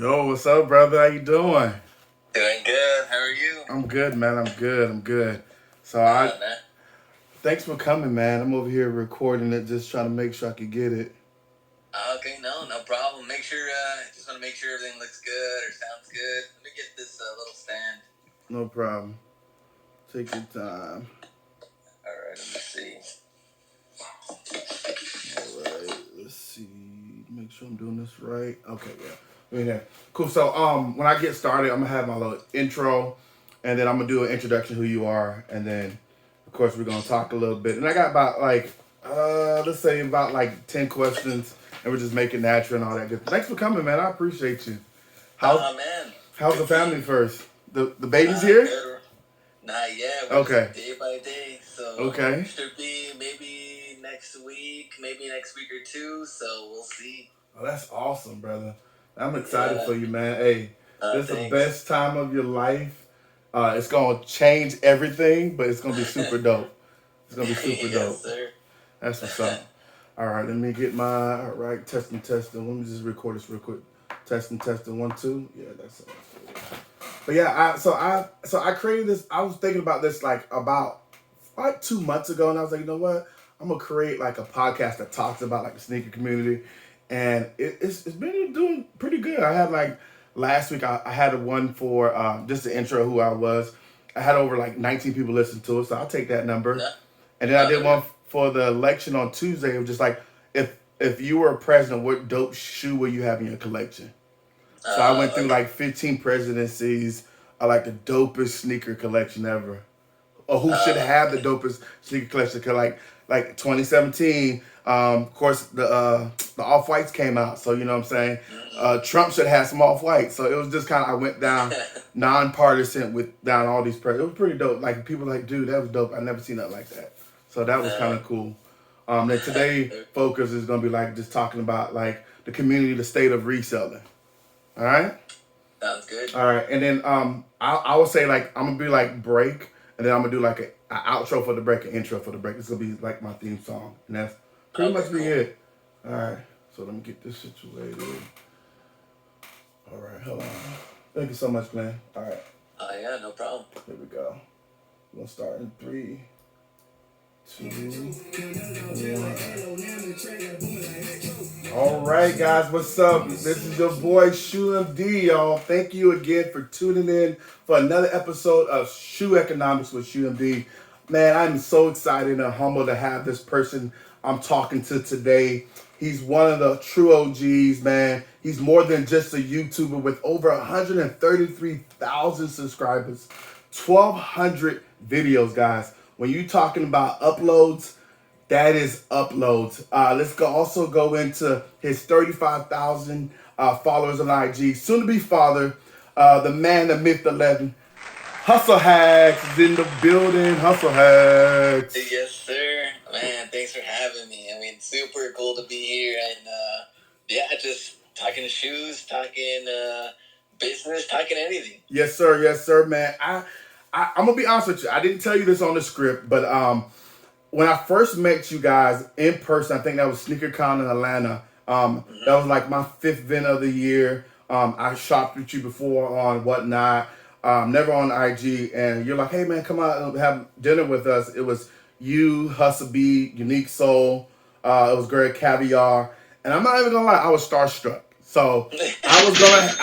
Yo, what's up, brother? How you doing? Doing good. How are you? I'm good, man. I'm good. So Man. thanks for coming, man. I'm over here recording it, just trying to make sure I could get it. Okay, no problem. Make sure, just want to make sure everything looks good or sounds good. Let me get this little stand. No problem. Take your time. All right, let me see. All right, let's see. Make sure I'm doing this right. Okay, yeah. Yeah. Cool. So when I get started, I'm gonna have my little intro, and then I'm gonna do an introduction who you are, and then of course we're gonna talk a little bit. And I got about like let's say about like 10 questions, and we're just making natural and all that good. Thanks for coming, man. I appreciate you. How's Man. how's the family first? The baby's here? Good. Not yet. We're Okay. just day by day. So Okay. should be maybe next week or two. So we'll see. Oh, that's awesome, brother. I'm excited for you, man. Hey, this is the Thanks. best time of your life. It's gonna change everything, but it's gonna be super dope. It's gonna be super Yes, dope. sir. That's what's up. All right, let me get my all right testing. Let me just record this real quick. Testing 1 2. Yeah, that's it. But yeah, I created this. I was thinking about this like about 2 months ago, and I was like, you know what? I'm gonna create like a podcast that talks about like the sneaker community, and it's been doing pretty good. I had like last week I had one for just the intro who I was. I had over like 19 people listen to it, so I'll take that number. No, And then I did one for the election on Tuesday. It was just like if you were a president, what dope shoe will you have in your collection? So I went through like 15 presidencies. I like the dopest sneaker collection ever, or who should have the dopest sneaker collection. Cause like 2017, of course the off whites came out, so you know what I'm saying. Trump should have some off whites. So it was just kind of I went down nonpartisan with down all these. It was pretty dope. Like people were like, dude, that was dope. I never seen nothing like that. So that was kind of cool. Then today focus is gonna be like just talking about like the community, the state of reselling. All right. Sounds good. All right, and then I would say like I'm gonna be like break, and then I'm gonna do like a outro for the break, an intro for the break. It's gonna be like my theme song, and that's pretty much be it. All right, so let me get this situated. All right, hold on. Thank you so much, Glenn. All right. Yeah, no problem. Here we go. We're gonna start in 3, 2, 1. All right, guys, what's up? This is your boy Shoe M.D, y'all. Thank you again for tuning in for another episode of Shoe Economics with Shoe M.D. Man, I'm so excited and humbled to have this person I'm talking to today. He's one of the true OGs, man. He's more than just a YouTuber with over 133,000 subscribers, 1,200 videos, guys. When you're talking about uploads, that is uploads. Let's also go into his 35,000 followers on IG. Soon to be father, the man, the myth, the legend. Hustlerhack is in the building. Hustlerhack. Yes, sir. Man, thanks for having me. I mean, super cool to be here. And yeah, just talking shoes, talking business, talking anything. Yes, sir, man. I'm going to be honest with you. I didn't tell you this on the script, but when I first met you guys in person, I think that was SneakerCon in Atlanta. That was like my 5th event of the year. I shopped with you before on Whatnot, never on IG. And you're like, hey, man, come out and have dinner with us. It was you, Hustle B, Unique Soul. It was Greg Caviar. And I'm not even going to lie, I was starstruck. So I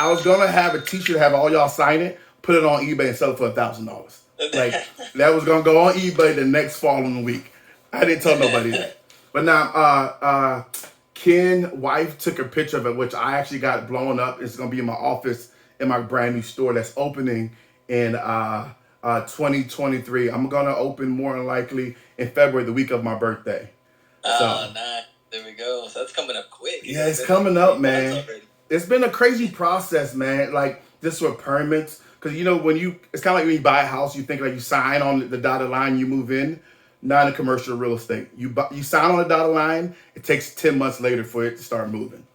was gonna have a t-shirt, have all y'all sign it, put it on eBay and sell it for $1,000. Like that was gonna go on eBay the next following week. I didn't tell nobody that. But now Ken wife took a picture of it, which I actually got blown up. It's gonna be in my office in my brand new store that's opening in 2023. I'm gonna open more than likely in February, the week of my birthday. Nice. There we go. So that's coming up quick. Yeah, it's coming up, man. It's been a crazy process, man. Like this with permits, because you know it's kind of like when you buy a house, you think like you sign on the dotted line, you move in. Not in commercial real estate. You sign on the dotted line. It takes 10 months later for it to start moving.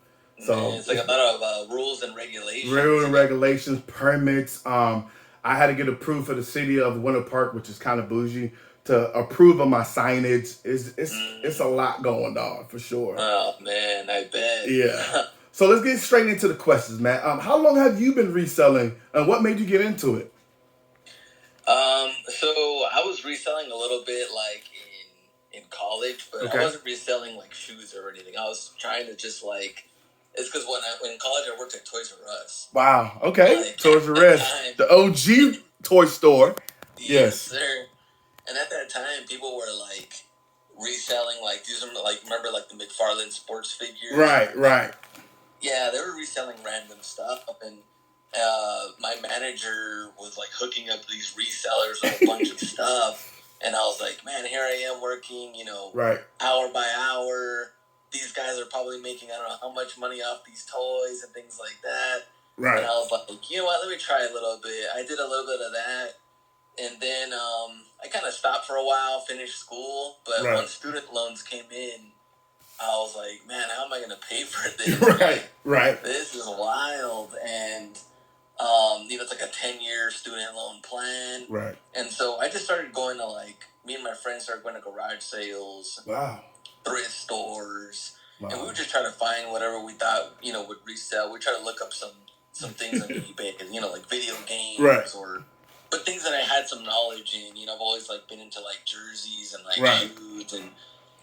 So man, it's like a lot of rules and regulations. Rules and regulations, permits. I had to get approved for the city of Winter Park, which is kind of bougie, to approve of my signage. It's a lot going on for sure. Oh man, I bet. Yeah. So let's get straight into the questions, man. How long have you been reselling, and what made you get into it? So I was reselling a little bit like in college, but I wasn't reselling like shoes or anything. I was trying to just like it's because when in college I worked at Toys R Us. Wow. Okay. Like, Toys R Us, the OG toy store. Yes, sir. And at that time, people were like reselling like these are like remember like the McFarlane sports figures. Right. Yeah, they were reselling random stuff, and my manager was like hooking up these resellers with a bunch of stuff, and I was like, man, here I am working, hour by hour. These guys are probably making I don't know how much money off these toys and things like that. Right. And I was like, you know what? Let me try a little bit. I did a little bit of that, and then I kind of stopped for a while, finished school, but when student loans came in, I was like, man, how am I going to pay for this? Right. This is wild. And, it's like a 10-year student loan plan. Right. And so I just started going to me and my friends started going to garage sales. Wow. Thrift stores. Wow. And we would just try to find whatever we thought, would resell. We try to look up some things on eBay, like video games but things that I had some knowledge in. I've always been into jerseys and shoes, and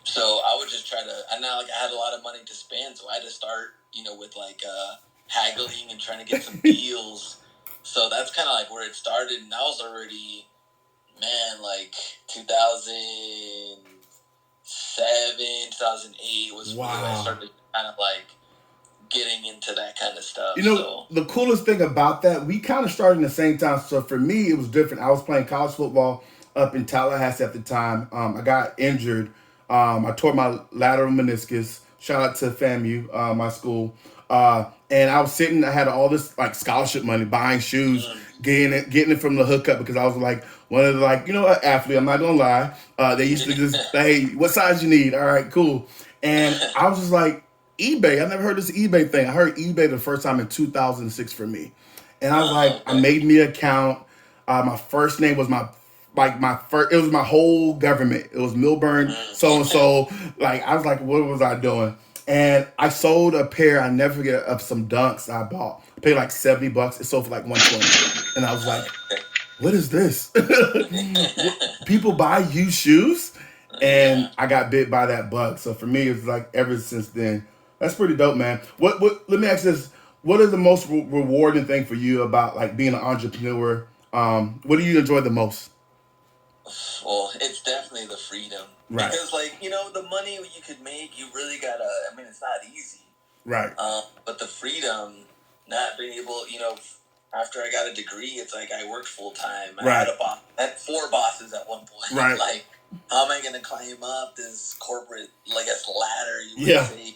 so I would just try to. And now I had a lot of money to spend, so I had to start with haggling and trying to get some deals. So that's kind of where it started, and I was already 2007, 2008 was when I started kind of getting into that kind of stuff. The coolest thing about that, we kind of started in the same time. So for me, it was different. I was playing college football up in Tallahassee at the time. I got injured. I tore my lateral meniscus. Shout out to FAMU, my school. And I was sitting, I had all this scholarship money, buying shoes, getting it from the hookup because I was one of the athlete. I'm not gonna lie. They used to just, hey, what size you need? All right, cool. And I was just eBay. I never heard this eBay thing. I heard eBay the first time in 2006 for me. And I was I made me an account. My first name was my first, it was my whole government. It was Milburn, so-and-so. I was what was I doing? And I sold a pair, I never forget, of some Dunks I bought. I paid $70. It sold for $120. And I was what is this? People buy used shoes? And I got bit by that bug. So for me, it's ever since then. That's pretty dope, man. What? Let me ask this: what is the most rewarding thing for you about being an entrepreneur? What do you enjoy the most? Well, it's definitely the freedom, right? Because the money you could make, you really gotta. I mean, it's not easy, right? But the freedom, not being able, after I got a degree, it's I worked full time. I had I had 4 bosses at one point. Right. How am I gonna climb up this corporate ladder? You would say.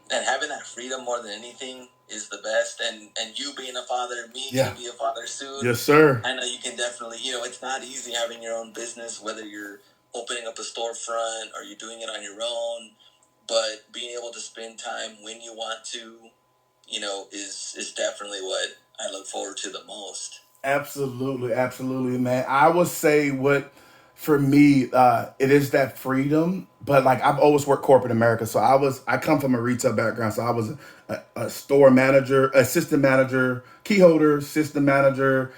And having that freedom more than anything is the best. And you being a father, me to be a father soon. Yes, sir. I know you can definitely, it's not easy having your own business, whether you're opening up a storefront or you're doing it on your own. But being able to spend time when you want to, is definitely what I look forward to the most. Absolutely, man. I would say for me, it is that freedom. But I've always worked corporate America, so I come from a retail background, so I was a store manager, assistant manager, key holder, system manager.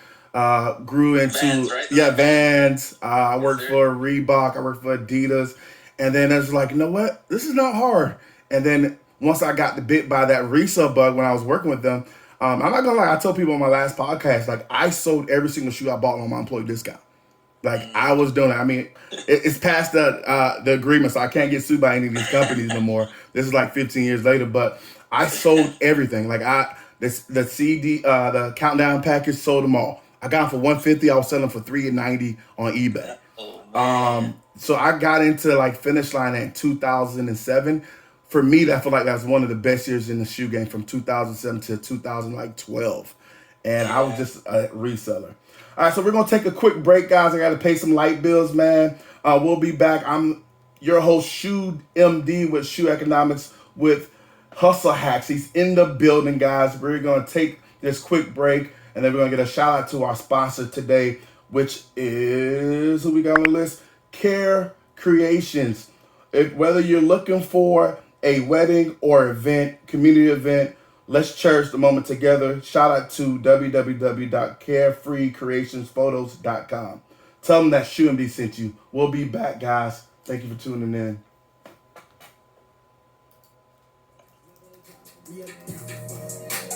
Grew into Vans. I worked for Reebok. I worked for Adidas, and then I was you know what? This is not hard. And then once I got bit by that resale bug when I was working with them, I'm not gonna lie. I told people on my last podcast I sold every single shoe I bought on my employee discount. I was doing it. I mean, it's past the agreement, so I can't get sued by any of these companies no more. This is 15 years later, but I sold everything. The CD, the countdown package, sold them all. I got them for $150. I was selling for $390 on eBay. So I got into Finish Line in 2007. For me, I feel that's one of the best years in the shoe game from 2007 to 2012, and I was just a reseller. All right, so we're going to take a quick break, guys. I got to pay some light bills, man. We'll be back. I'm your host, Shoe M.D. with Shoe Economics with Hustle Hacks. He's in the building, guys. We're going to take this quick break, and then we're going to get a shout out to our sponsor today, which is, who we got on the list? Care Creations. Whether you're looking for a wedding or event, community event, let's cherish the moment together. Shout out to www.carefreecreationsphotos.com. Tell them that Shoe M.D sent you. We'll be back, guys. Thank you for tuning in.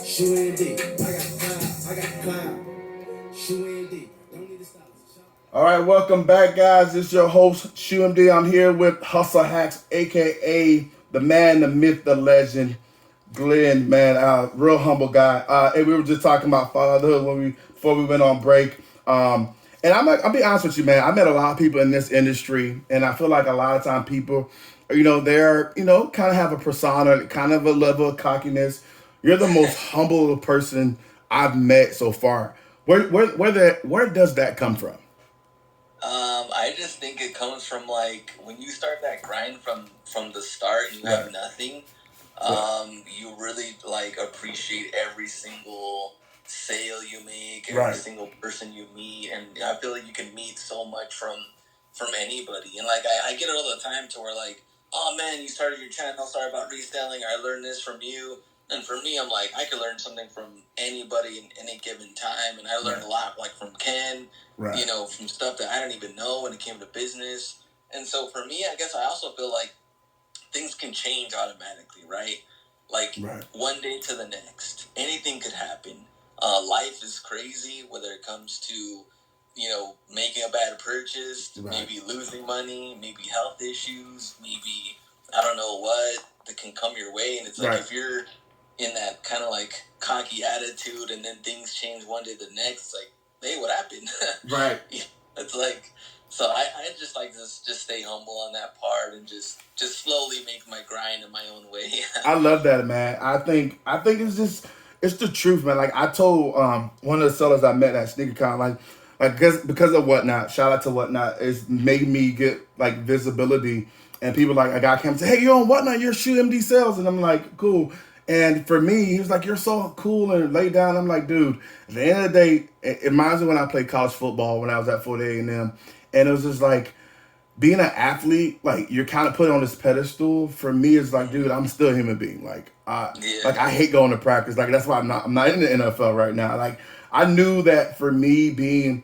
Shoe M.D. I got cloud. Shoe M.D. Don't need to stop. All right, welcome back, guys. This is your host, Shoe M.D. I'm here with Hustle Hacks, a.k.a. the man, the myth, the legend, Glenn, man, real humble guy. And we were just talking about fatherhood before we went on break. And I'll be honest with you, man. I met a lot of people in this industry, and I feel like a lot of time people, they're, kind of have a persona, kind of a level of cockiness. You're the most humble person I've met so far. Where does that come from? I just think it comes from like when you start that grind from the start and you have nothing. You really like appreciate every single sale you make, every single person you meet, and I feel like you can meet so much from anybody. And like I get it all the time to where like, oh man, you started your channel, sorry about reselling, I learned this from you. And for me, I'm like, I could learn something from anybody in any given time. And I learned a lot, like from Ken, from stuff that I didn't even know when it came to business. And so for me, I guess I also feel like things can change automatically, right? Like one day to the next, anything could happen. Life is crazy, whether it comes to, making a bad purchase, maybe losing money, maybe health issues, maybe, I don't know what that can come your way. And it's like, if you're in that kind of like cocky attitude and then things change one day to the next, like, hey, what happened? It's like, so I just like to just stay humble on that part and just slowly make my grind in my own way. I love that, man. I think it's the truth, man. Like I told one of the sellers I met at SneakerCon, like because of Whatnot, shout out to Whatnot, it's made me get like visibility, and people like a guy came and say, hey, you're on Whatnot, you're Shoe M.D sales, and I'm like, cool. And for me, he was like, you're so cool and laid down. I'm like, dude, at the end of the day, it reminds me when I played college football when I was at Fort A&M. And it was just like, being an athlete, like you're kind of put on this pedestal. For me, it's like, dude, I'm still a human being. Like I hate going to practice. Like that's why I'm not in the NFL right now. Like I knew that for me being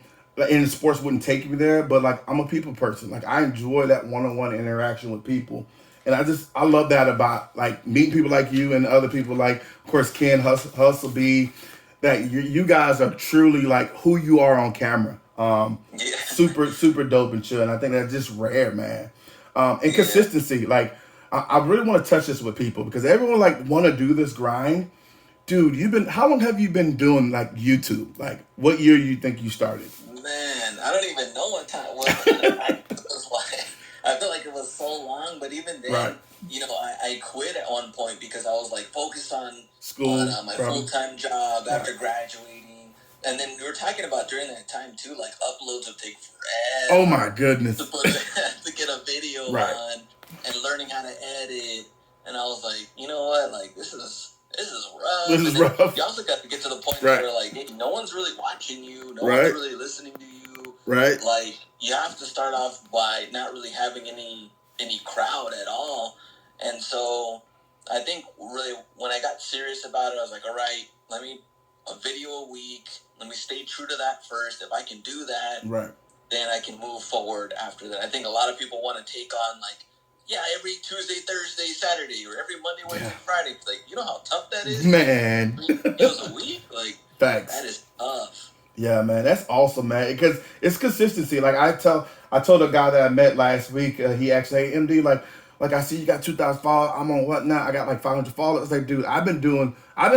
in sports wouldn't take me there, but like I'm a people person. Like I enjoy that one-on-one interaction with people. And I love that about like meeting people like you and other people like, of course, Ken, Hustle B, that you guys are truly like who you are on camera. Super, super dope and chill. And I think that's just rare, man. And consistency. Like, I really want to touch this with people because everyone like want to do this grind. Dude, how long have you been doing like YouTube? Like, what year you think you started? Man, I don't even know what time. I feel like it was so long, but even then, I quit at one point because I was like focused on school, on my full-time job after graduating. And then we were talking about during that time too, like uploads would take forever. Oh my goodness. To get a video on and learning how to edit. And I was like, you know what? Like this is rough. This is rough. You also got to get to the point where like, hey, no one's really watching you. No one's really listening to you. Right. Like you have to start off by not really having any crowd at all. And so I think really when I got serious about it, I was like, all right, a video a week. Let me stay true to that first. If I can do that, then I can move forward after that. I think a lot of people want to take on like, every Tuesday, Thursday, Saturday, or every Monday, Wednesday, Friday. Like, you know how tough that is? Man. 3 videos a week? Like, facts. That is tough. Yeah, man. That's awesome, man. Because it's consistency. Like, I told a guy that I met last week, he asked, hey, MD, like I see you got 2,000 followers. I'm on Whatnot. I got like 500 followers. It's like, dude, I've been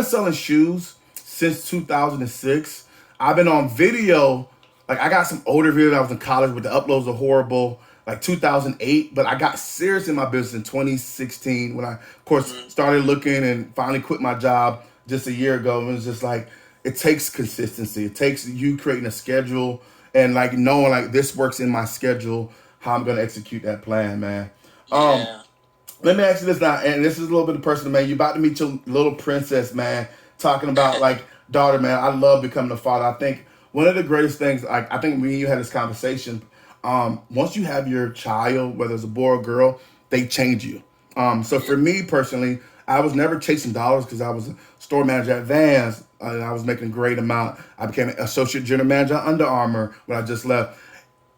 selling shoes since 2006. I've been on video. Like, I got some older videos. I was in college, but the uploads are horrible. Like 2008, but I got serious in my business in 2016 when I, of course, started looking and finally quit my job just a year ago. And it was just like, it takes consistency. It takes you creating a schedule and like knowing like this works in my schedule, how I'm going to execute that plan, man. Let me ask you this now, and this is a little bit of personal, man. You're about to meet your little princess, man, talking about like daughter, man. I love becoming a father. I think one of the greatest things, I think me and you had this conversation, once you have your child, whether it's a boy or girl, they change you. So for me personally, I was never chasing dollars because I was a store manager at Vans and I was making a great amount. I became an associate general manager at Under Armour when I just left.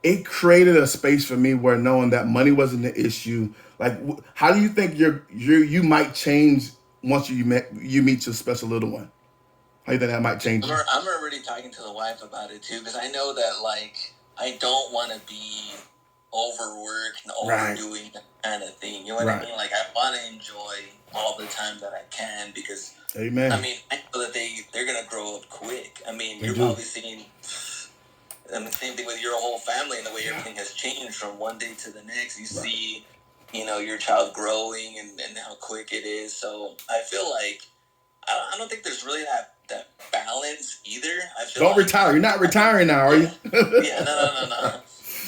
It created a space for me where knowing that money wasn't the issue. Like, how do you think you might change once you meet your special little one? How do you think that might change you? I'm already talking to the wife about it too, because I know that like I don't want to be overworked and overdoing that kind of thing. You know what I mean? Like I want to enjoy all the time that I can because Amen. I mean I know that they're gonna grow up quick. I mean you're probably seeing. And the same thing with your whole family and the way everything has changed from one day to the next. You see, your child growing and how quick it is. So I feel like I don't think there's really that balance either. I feel don't retire. You're not retiring now, are you? No.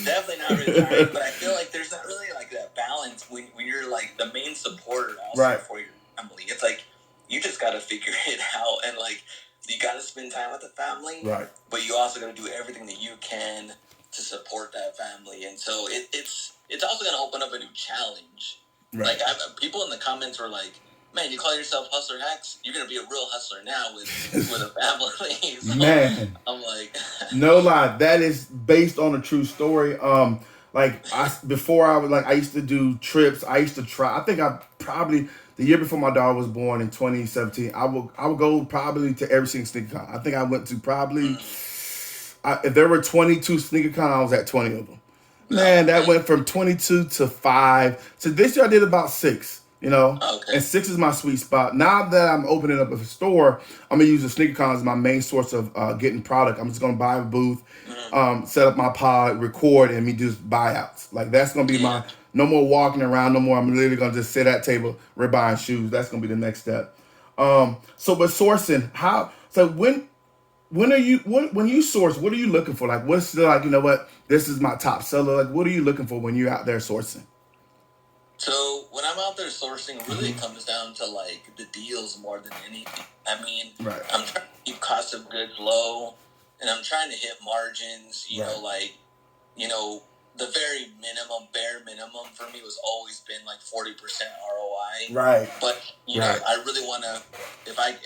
Definitely not retiring. But I feel like there's not really like that balance when you're like the main supporter also for your family. It's like you just got to figure it out and like. You got to spend time with the family, but you also got to do everything that you can to support that family. And so it's also going to open up a new challenge. Like people in the comments were like, "Man, you call yourself Hustler Hacks? You're going to be a real hustler now with a family." So man, I'm like, no lie, that is based on a true story. Before I used to do trips. I used to try. I think I probably. The year before my daughter was born in 2017, I would go probably to every single sneaker con. I think I went to probably, if there were 22 sneaker con, I was at 20 of them. Man, that went from 22 to 5. So this year I did about 6, and 6 is my sweet spot. Now that I'm opening up a store, I'm going to use the sneaker con as my main source of getting product. I'm just going to buy a booth, set up my pod, record, and me do buyouts. Like that's going to be my... No more walking around, no more. I'm literally gonna just sit at that table, we're buying shoes. That's gonna be the next step. But sourcing, when you source, what are you looking for? Like what's this is my top seller. Like what are you looking for when you're out there sourcing? So when I'm out there sourcing, it really comes down to like the deals more than anything. I mean, I'm trying to keep cost of goods low, and I'm trying to hit margins. The very bare minimum for me was always been like 40% ROI. Right. But, I really want to, if I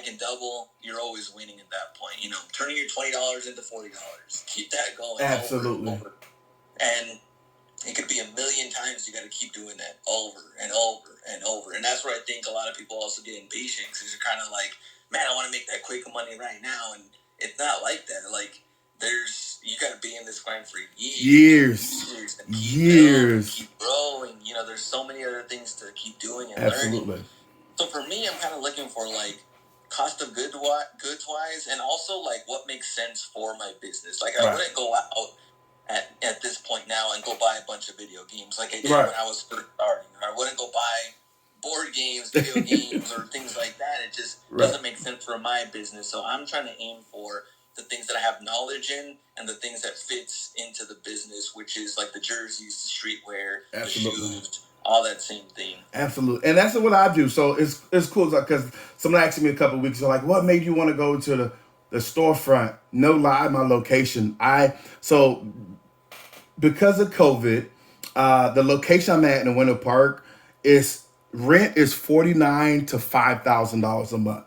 can double, you're always winning at that point. Turning your $20 into $40. Keep that going. Absolutely. Over. And it could be a million times. You got to keep doing that over and over and over. And that's where I think a lot of people also get impatient because they're kind of like, man, I want to make that quick money right now. And it's not like that. Like, you got to be in this grind for years. Keep growing. There's so many other things to keep doing and learning. So for me, I'm kind of looking for like cost of goods wise, and also like what makes sense for my business. Like I wouldn't go out at this point now and go buy a bunch of video games like I did when I was first starting. Or I wouldn't go buy board games, video games, or things like that. It just doesn't make sense for my business. So I'm trying to aim for the things that I have knowledge in and the things that fits into the business, which is like the jerseys, the streetwear, the shoes, all that same thing. Absolutely. And that's what I do. So it's cool because someone asked me a couple of weeks ago, like, what made you want to go to the storefront? No lie, my location. Because of COVID, the location I'm at in Winter Park rent is $4,900 to $5,000 a month.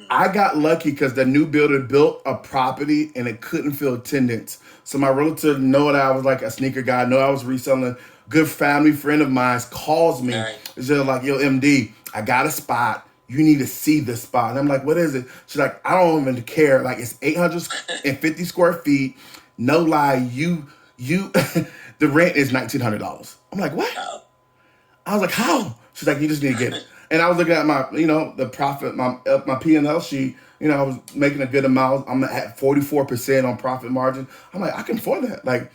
I got lucky because the new builder built a property and it couldn't fill attendance. So my realtor know that I was like a sneaker guy, know I was reselling. Good family friend of mine calls me. It's just like, yo, MD, I got a spot. You need to see this spot. And I'm like, what is it? She's like, I don't even care. Like it's 850 square feet. No lie, you the rent is $1,900. I'm like, what? I was like, how? She's like, you just need to get it. And I was looking at my, the profit, my P&L sheet. I was making a good amount. I'm at 44% on profit margin. I'm like, I can afford that. Like,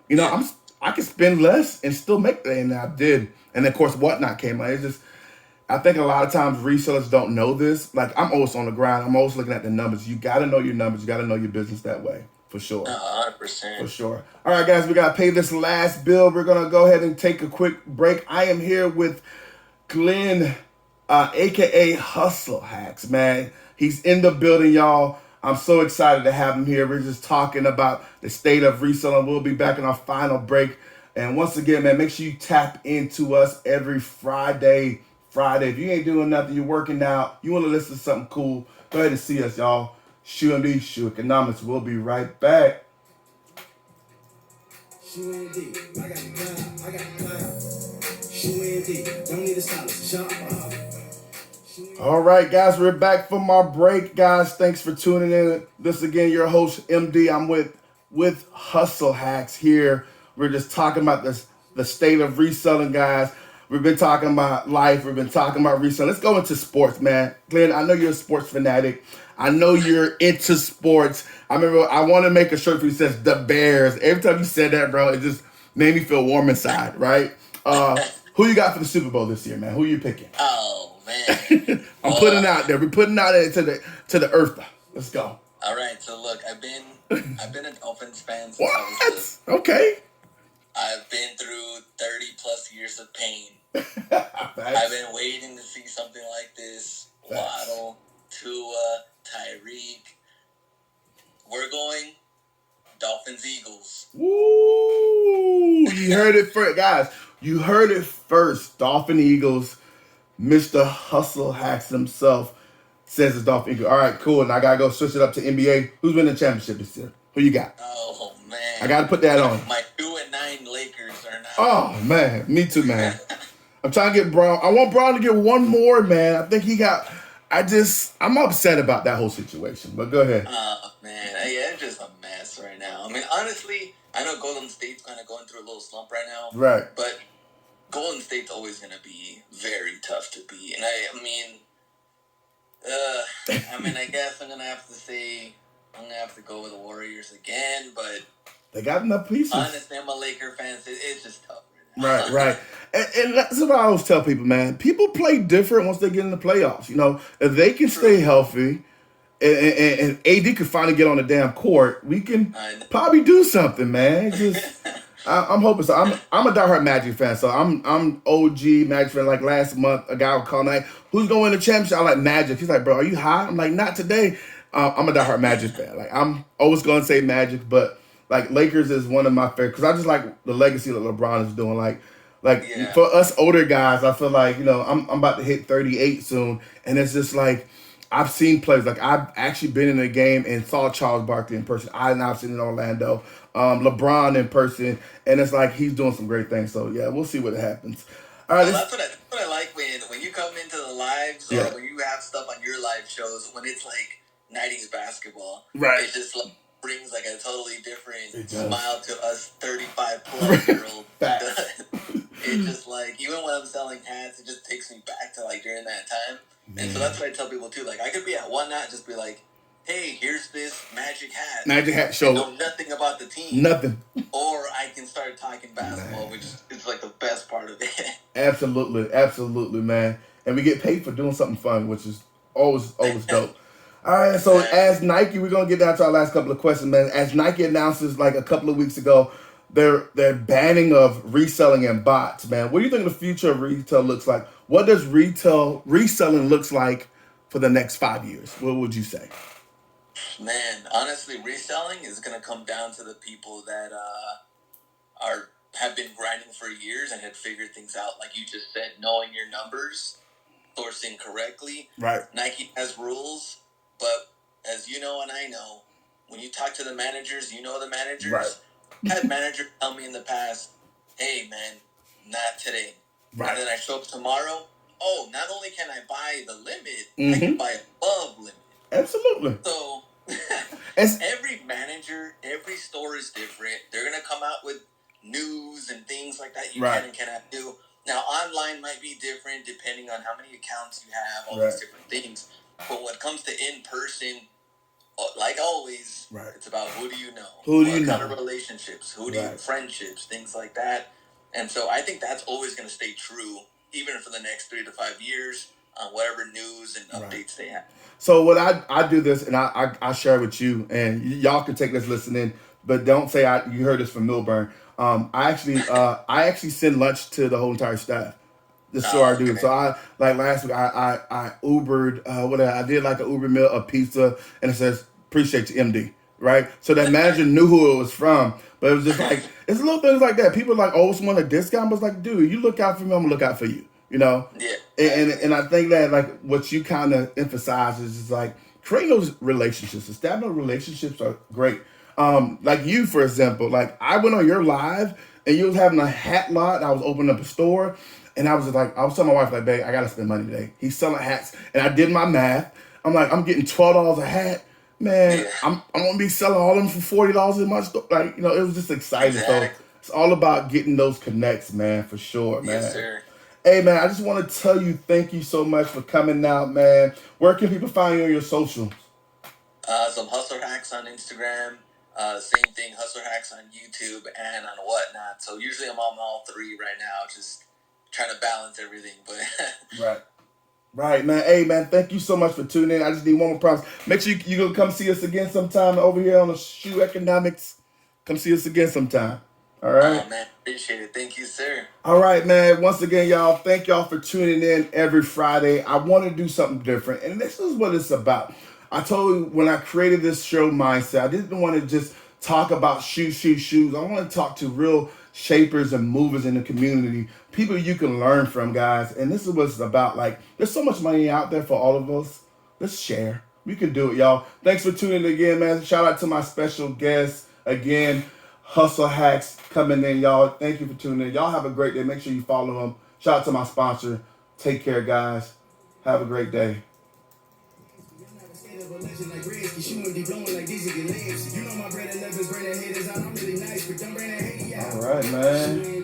I can spend less and still make that. And I did. And of course, Whatnot came out. It's just, I think a lot of times resellers don't know this. Like, I'm always on the grind. I'm always looking at the numbers. You got to know your numbers. You got to know your business that way. For sure. 100%. For sure. All right, guys, we got to pay this last bill. We're going to go ahead and take a quick break. I am here with Glenn, a.k.a. Hustle Hacks, man. He's in the building, y'all. I'm so excited to have him here. We're just talking about the state of reselling. We'll be back in our final break And once again, man, make sure you tap into us every Friday. If you ain't doing nothing, you're working out, you want to listen to something cool, go ahead and see us, y'all. Shoe M.D, Shoe Economics. We'll be right back. Shoe M.D, I got the cloud. Shoe M.D, don't need a stylist. Shop. All right, guys, we're back from our break, guys. Thanks for tuning in. This again, your host M.D. I'm with Hustle Hacks here. We're just talking about the state of reselling, guys. We've been talking about life. We've been talking about reselling. Let's go into sports, man. Glenn, I know you're a sports fanatic. I know you're into sports. I remember I want to make a shirt for you that says the Bears. Every time you said that, bro, it just made me feel warm inside, right? Who you got for the Super Bowl this year, man? Who are you picking? Oh, man. I'm putting it out there. We're putting it out there to the earth. Let's go. All right. So look, I've been a Dolphins fan since what? I was little. Okay. I've been through 30 plus years of pain. I've been waiting to see something like this. Waddle, Tua, Tyreek. We're going Dolphins, Eagles. Woo! You heard it first, guys. You heard it first. Dolphin Eagles. Mr. Hustle Hacks himself says it's Dolphin Eagles. All right, cool. And I gotta go switch it up to NBA. Who's winning the championship this year? Who you got? Oh man, I gotta put that on. My 2-9 Lakers are not. Oh man, me too, man. I'm trying to get Braun. I want Braun to get one more, man. I think he got. I'm upset about that whole situation. But go ahead. Oh man, yeah, it's just a mess right now. I mean, honestly, I know Golden State's kind of going through a little slump right now. Right. But Golden State's always going to be very tough to beat. And I guess I'm going to have to say, I'm going to have to go with the Warriors again, but they got enough pieces. Honestly, I'm a Laker fan. It's just tough right now. Right. And that's what I always tell people, man. People play different once they get in the playoffs. You know, if they can stay healthy and AD could finally get on the damn court, we can probably do something, man. I'm hoping so. I'm a diehard Magic fan, so I'm OG Magic fan. Like last month, a guy would call me like, "Who's going to win the championship?" I'm like, "Magic." He's like, "Bro, are you high?" I'm like, "Not today." I'm a diehard Magic fan. Like I'm always going to say Magic, but like Lakers is one of my favorites because I just like the legacy that LeBron is doing. For us older guys, I feel like I'm about to hit 38 soon, and it's just like I've seen players. Like I've actually been in a game and saw Charles Barkley in person. I've now seen in Orlando. LeBron in person, and it's like he's doing some great things. So yeah, we'll see what happens. All right, that's what I like when you come into the lives or when you have stuff on your live shows when it's like 90s basketball. Right. It just brings like a totally different smile to us 35 plus year old. It's just like even when I'm selling hats, it just takes me back to like during that time. And so that's what I tell people too. Like I could be at one night just be like, hey, here's this Magic hat show. I know nothing about the team. Nothing. Or I can start talking basketball, which is like the best part of it. Absolutely, man. And we get paid for doing something fun, which is always dope. All right, so as Nike, we're gonna get down to our last couple of questions, man. As Nike announces like a couple of weeks ago, they're banning of reselling and bots, man. What do you think the future of retail looks like? What does reselling looks like for the next 5 years? What would you say? Man, honestly, reselling is going to come down to the people that have been grinding for years and had figured things out. Like you just said, knowing your numbers, sourcing correctly. Right. Nike has rules, but as you know and I know, when you talk to the managers, the managers. Right. I had managers tell me in the past, hey, man, not today. Right. And then I show up tomorrow. Oh, not only can I buy the limit, I can buy above limit. Absolutely. So every manager, every store is different. They're going to come out with news and things like that you can and cannot do. Now, online might be different depending on how many accounts you have, all these different things. But when it comes to in-person, like always, it's about who do you know? What kind of relationships? Friendships, things like that. And so I think that's always going to stay true, even for the next 3 to 5 years, on whatever news and updates they have. So what I do this, and I share with you, and y'all can take this listening, but don't say you heard this from Milburn. I actually send lunch to the whole entire staff. This is what I do. Okay. So I like last week I Ubered I did like an Uber meal, a pizza, and it says appreciate you, MD. right? So that manager knew who it was from. But it was just like, it's little things like that. People like always want a discount, but it's like, dude, you look out for me, I'm gonna look out for you. You know? Yeah. And I think that like what you kind of emphasize is like creating those relationships. Establishing relationships are great. Like you, for example, like I went on your live and you was having a hat lot. I was opening up a store, and I was just like, I was telling my wife like, babe, I gotta spend money today. He's selling hats, and I did my math. I'm like, I'm getting $12 a hat. Man, Yeah. I'm gonna be selling all of them for $40 in my store. Like, you know, it was just exciting. Exactly. So it's all about getting those connects, man, for sure, man. Yes, sir. Hey, man, I just want to tell you thank you so much for coming out, man. Where can people find you on your socials? Some Hustler Hacks on Instagram. Same thing, Hustler Hacks on YouTube and on whatnot. So usually I'm on all three right now, just trying to balance everything. But Right, man. Hey, man, thank you so much for tuning in. I just need one more promise. Make sure you gonna come see us again sometime over here on the Shoe Economics. Come see us again sometime. All right. Oh, man, appreciate it. Thank you, sir. All right, man. Once again, y'all, thank y'all for tuning in every Friday. I want to do something different, and this is what it's about. I told you when I created this show mindset, I didn't want to just talk about shoes. I want to talk to real shapers and movers in the community, people you can learn from, guys. And this is what it's about. Like, there's so much money out there for all of us. Let's share. We can do it, y'all. Thanks for tuning in again, man. Shout out to my special guest again, Hustle Hacks coming in, y'all. Thank you for tuning in. Y'all have a great day. Make sure you follow them. Shout out to my sponsor. Take care, guys. Have a great day. All right, man.